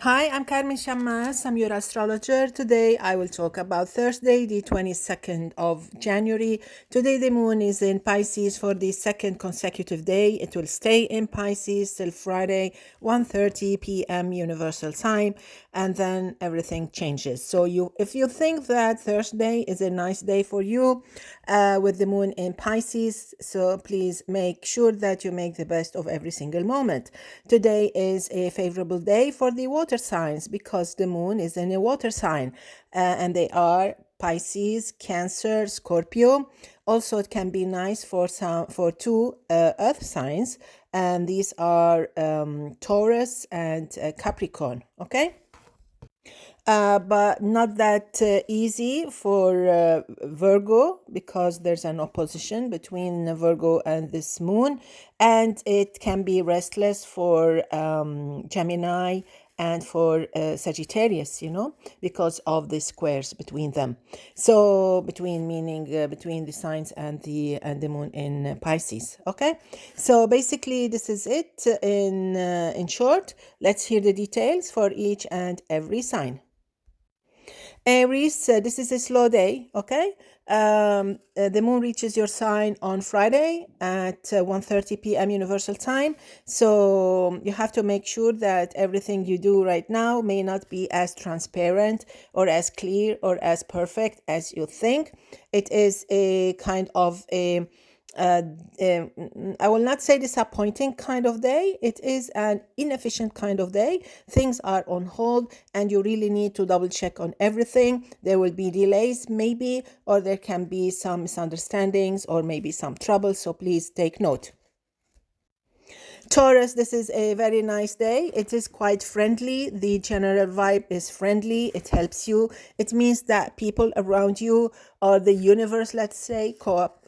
Hi, I'm Carmen Chammas. I'm your astrologer. Today I will talk about Thursday, the 22nd of January. Today the moon is in Pisces for the second consecutive day. It will stay in Pisces till Friday, 1:30 p.m. Universal Time, and then everything changes. So if you think that Thursday is a nice day for you with the moon in Pisces, so please make sure that you make the best of every single moment. Today is a favorable day for the water signs because the moon is in a water sign, and they are Pisces, Cancer, Scorpio. Also, it can be nice for two earth signs, and these are Taurus and Capricorn. Okay. But not that easy for Virgo because there's an opposition between Virgo and this moon, and it can be restless for Gemini and for Sagittarius, because of the squares between them. So between the signs and the moon in Pisces. Okay, so basically this is it in short. Let's hear the details for each and every sign. Aries, this is a slow day, okay? The moon reaches your sign on Friday at 1:30 p.m. Universal Time. So you have to make sure that everything you do right now may not be as transparent or as clear or as perfect as you think. It is a kind of a uh, I will not say disappointing kind of day. It is an inefficient kind of day. Things are on hold and you really need to double check on everything. There will be delays maybe, or there can be some misunderstandings or maybe some trouble. So please take note. Taurus, this is a very nice day. It is quite friendly. The general vibe is friendly. It helps you. It means that people around you or the universe, let's say,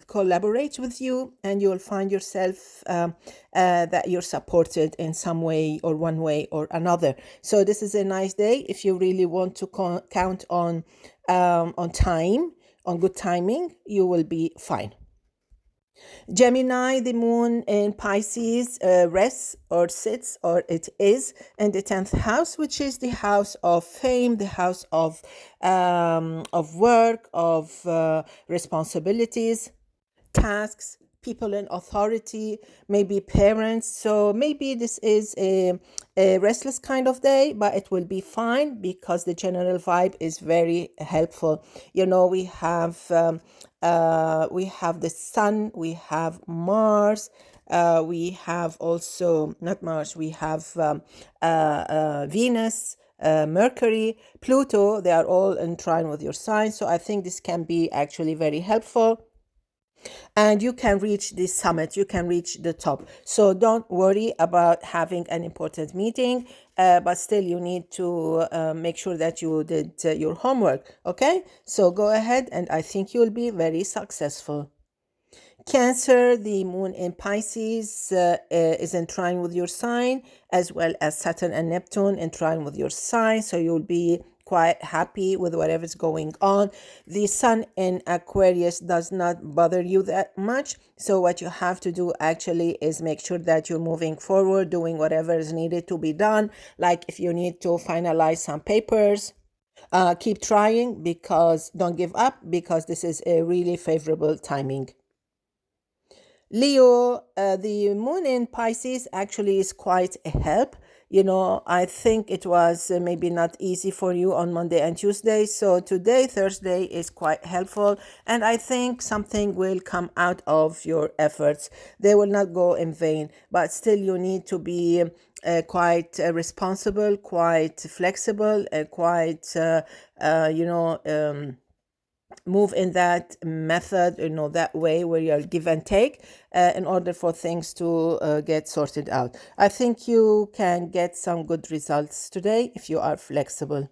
collaborate with you, and you'll find yourself that you're supported in some way or one way or another. So this is a nice day if you really want to count on time, on good timing. You will be fine. Gemini, the moon in Pisces, rests or sits or it is in the 10th house, which is the house of fame, the house of work, of responsibilities, tasks, people in authority, maybe parents. So maybe this is a restless kind of day, but it will be fine because the general vibe is very helpful. We have the sun, we have Mars, we have also not Mars, we have Venus, Mercury, Pluto. They are all in trine with your sign, so I think this can be actually very helpful. And you can reach the summit, you can reach the top. So don't worry about having an important meeting, but still you need to make sure that you did your homework. Okay, so go ahead and I think you'll be very successful. Cancer, the moon in Pisces is in trine with your sign, as well as Saturn and Neptune in trine with your sign. So you'll be quite happy with whatever's going on. The sun in Aquarius does not bother you that much. So what you have to do actually is make sure that you're moving forward, doing whatever is needed to be done. Like if you need to finalize some papers, keep trying, because don't give up, because this is a really favorable timing. Leo, the moon in Pisces actually is quite a help. I think it was maybe not easy for you on Monday and Tuesday. So today, Thursday, is quite helpful. And I think something will come out of your efforts. They will not go in vain, but still you need to be quite responsible, quite flexible, and quite, move in that method, that way where you're give and take in order for things to get sorted out. I think you can get some good results today if you are flexible.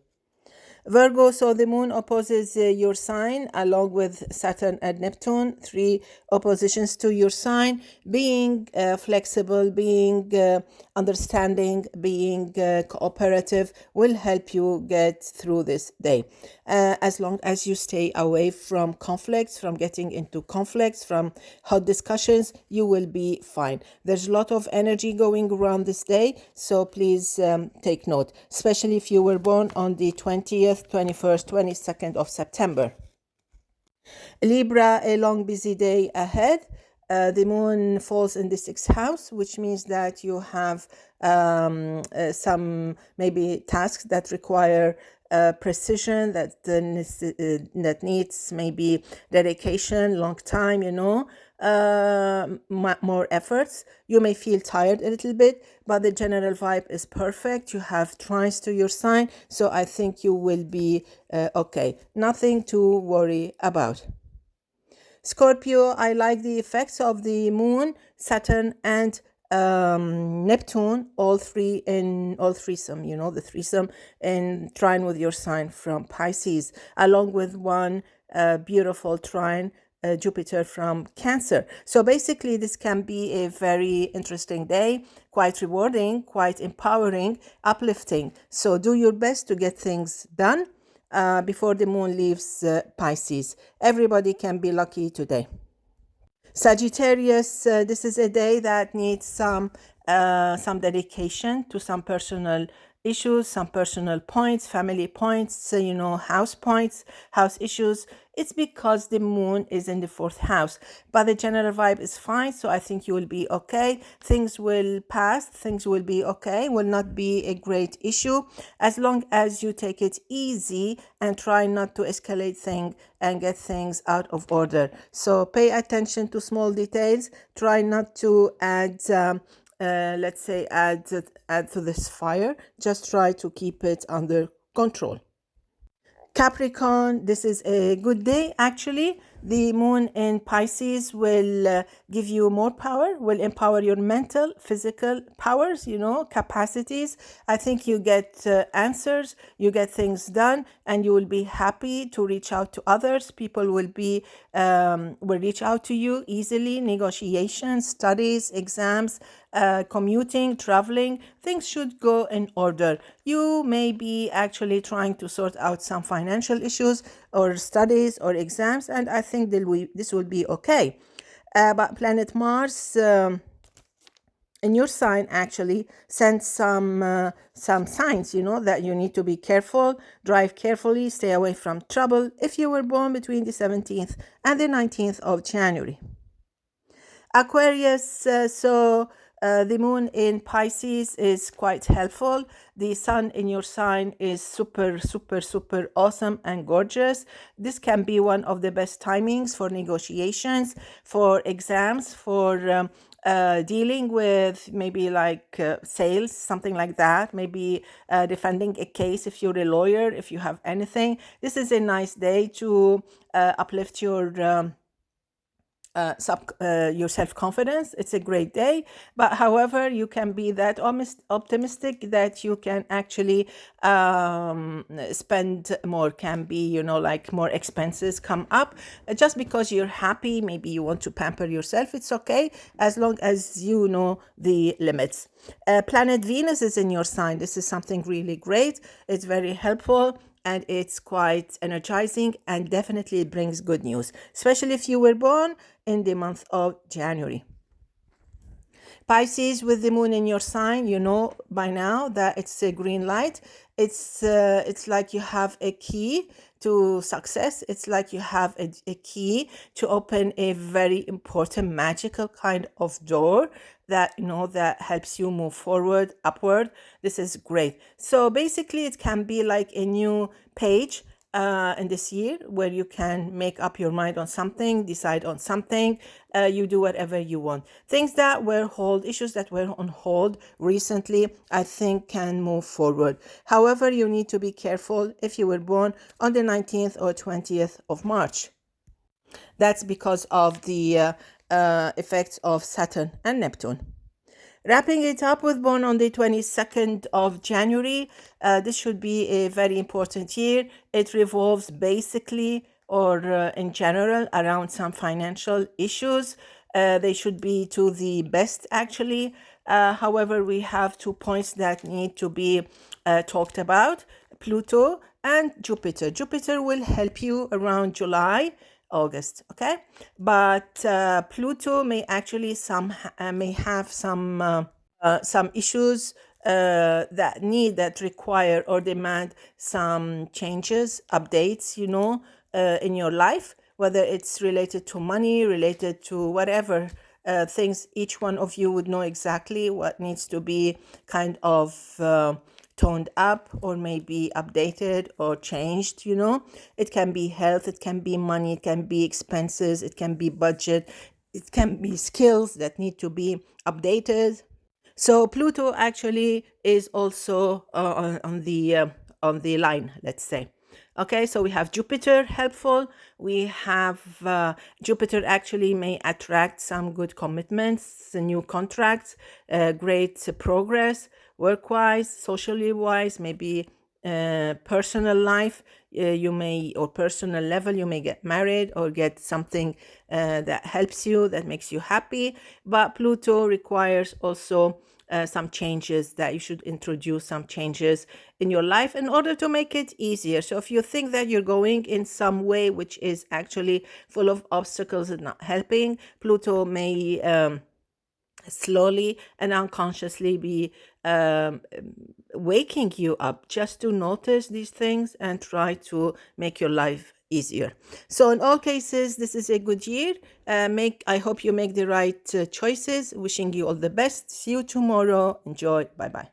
Virgo, so the moon opposes your sign along with Saturn and Neptune, 3 oppositions to your sign. Being flexible, being understanding, being cooperative will help you get through this day. As long as you stay away from conflicts, from getting into conflicts, from hot discussions, you will be fine. There's a lot of energy going around this day, so please take note, especially if you were born on the 20th, 21st, 22nd of September. Libra, a long busy day ahead. The moon falls in the 6th house, which means that you have some maybe tasks that require precision, that needs maybe dedication, long time, more efforts. You may feel tired a little bit, but the general vibe is perfect. You have trines to your sign, so I think you will be okay. Nothing to worry about. Scorpio, I like the effects of the moon, Saturn, and Neptune, all threesome, the threesome in trine with your sign from Pisces, along with one beautiful trine, Jupiter from Cancer. So basically, this can be a very interesting day, quite rewarding, quite empowering, uplifting. So do your best to get things done before the moon leaves Pisces. Everybody can be lucky today. Sagittarius, this is a day that needs some dedication to some personal issues, some personal points, family points, house points, house issues. It's because the moon is in the 4th house, but the general vibe is fine. So I think you will be okay. Things will pass. Things will be okay. Will not be a great issue as long as you take it easy and try not to escalate things and get things out of order. So pay attention to small details. Try not to add add to this fire. Just try to keep it under control. Capricorn, this is a good day actually. The moon in Pisces will give you more power, will empower your mental, physical powers, capacities. I think you get answers, you get things done, and you will be happy to reach out to others. People will reach out to you easily. Negotiations, studies, exams, commuting, traveling, things should go in order. You may be actually trying to sort out some financial issues or studies or exams, and I think this will be okay. But planet Mars in your sign actually sends some signs, that you need to be careful, drive carefully, stay away from trouble if you were born between the 17th and the 19th of January. Aquarius, the moon in Pisces is quite helpful. The sun in your sign is super, super, super awesome and gorgeous. This can be one of the best timings for negotiations, for exams, for dealing with maybe like sales, something like that, maybe defending a case if you're a lawyer, if you have anything. This is a nice day to uplift your self-confidence. It's a great day, but however, you can be that optimistic that you can actually spend more, can be, like more expenses come up. Just because you're happy, maybe you want to pamper yourself, it's okay, as long as you know the limits. Planet Venus is in your sign. This is something really great. It's very helpful, and it's quite energizing, and definitely it brings good news, especially if you were born in the month of January. Pisces, with the moon in your sign, you know by now that it's a green light. It's like you have a key to success. It's like you have a key to open a very important magical kind of door that that helps you move forward, upward. This is great. So basically it can be like a new page in this year where you can make up your mind on something, decide on something. You do whatever you want. Things that were issues that were on hold recently, I think can move forward. However, you need to be careful if you were born on the 19th or 20th of March. That's because of the effects of Saturn and Neptune. Wrapping it up with born on the 22nd of January, this should be a very important year. It revolves basically or in general around some financial issues. They should be to the best actually. However, we have 2 points that need to be talked about: Pluto and Jupiter. Jupiter will help you around July, August, okay? But Pluto may actually may have some issues that require or demand some changes, updates, in your life, whether it's related to money, related to whatever things. Each one of you would know exactly what needs to be kind of toned up or maybe updated or changed. It can be health, it can be money, it can be expenses, it can be budget, it can be skills that need to be updated. So Pluto actually is also on the line, let's say. Okay, so we have Jupiter helpful. We have Jupiter actually may attract some good commitments, new contracts, great progress, work-wise, socially wise, maybe personal life. You may, or personal level, you may get married or get something that helps you, that makes you happy. But Pluto requires also some changes, that you should introduce some changes in your life in order to make it easier. So if you think that you're going in some way which is actually full of obstacles and not helping, Pluto may slowly and unconsciously be waking you up just to notice these things and try to make your life easier. So in all cases, this is a good year. I hope you make the right choices. Wishing you all the best. See you tomorrow. Enjoy. Bye bye.